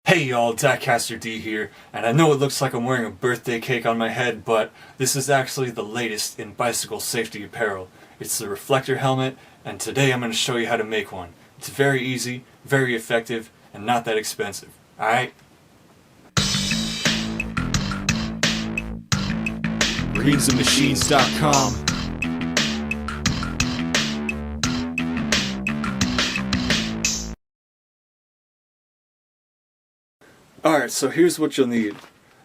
Hey y'all, Dicaster D here, and I know it looks like I'm wearing a birthday cake on my head, but this is actually the latest in bicycle safety apparel. It's the Reflector helmet, and today I'm going to show you how to make one. It's very easy, very effective, and not that expensive. Alright? greensandmachines.com. Alright, so here's what you'll need.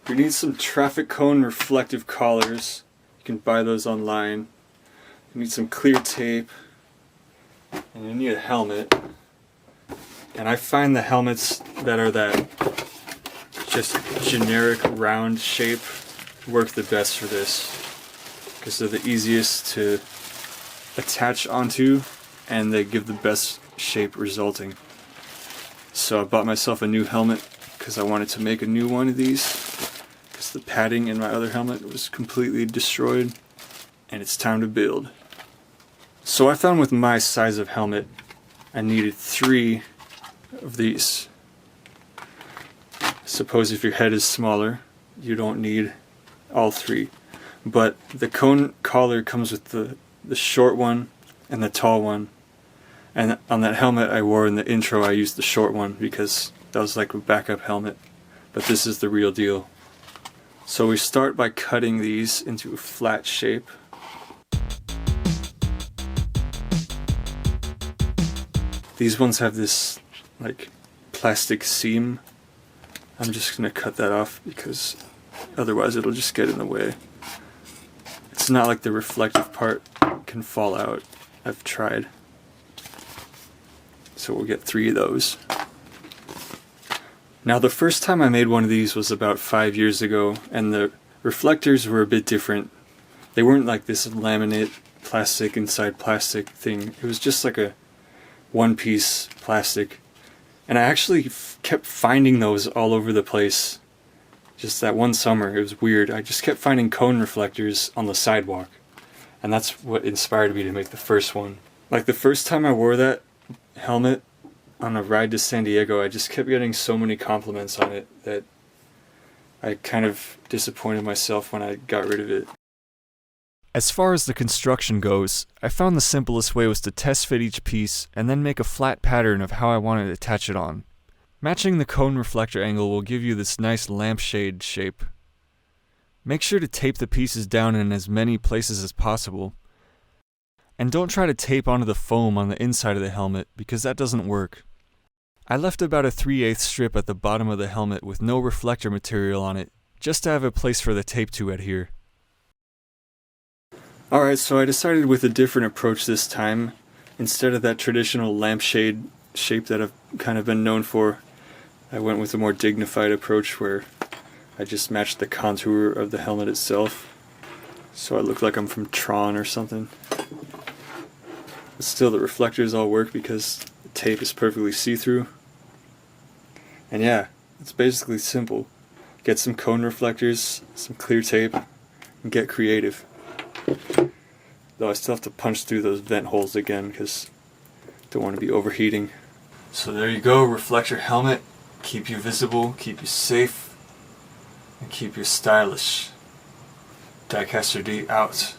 You need some traffic cone reflective collars. You can buy those online. You need some clear tape. And you need a helmet. And I find the helmets that are that just generic round shape work the best for this, because they're the easiest to attach onto and they give the best shape resulting. So I bought myself a new helmet because I wanted to make a new one of these, because the padding in my other helmet was completely destroyed and it's time to build. So I found with my size of helmet I needed 3 of these. Suppose if your head is smaller you don't need all 3, but the cone collar comes with the short one and the tall one, and on that helmet I wore in the intro I used the short one because that was like a backup helmet, but this is the real deal. So we start by cutting these into a flat shape. These ones have this like plastic seam. I'm just gonna cut that off because otherwise it'll just get in the way. It's not like the reflective part can fall out. I've tried. So we'll get 3 of those. Now the first time I made one of these was about 5 years ago, and the reflectors were a bit different. They weren't like this laminate plastic inside plastic thing. It was just like a one-piece plastic. And I actually kept finding those all over the place. Just that one summer, it was weird. I just kept finding cone reflectors on the sidewalk. And that's what inspired me to make the first one. Like the first time I wore that helmet on a ride to San Diego, I just kept getting so many compliments on it that I kind of disappointed myself when I got rid of it. As far as the construction goes, I found the simplest way was to test fit each piece and then make a flat pattern of how I wanted to attach it on. Matching the cone reflector angle will give you this nice lampshade shape. Make sure to tape the pieces down in as many places as possible. And don't try to tape onto the foam on the inside of the helmet, because that doesn't work. I left about a 3/8 strip at the bottom of the helmet with no reflector material on it, just to have a place for the tape to adhere. Alright, so I decided with a different approach this time. Instead of that traditional lampshade shape that I've kind of been known for, I went with a more dignified approach where I just matched the contour of the helmet itself. So I look like I'm from Tron or something. But still, the reflectors all work because the tape is perfectly see-through. And yeah, it's basically simple. Get some cone reflectors, some clear tape, and get creative. Though I still have to punch through those vent holes again because I don't want to be overheating. So there you go, reflector helmet. Keep you visible, keep you safe, and keep you stylish. Dicaster D out.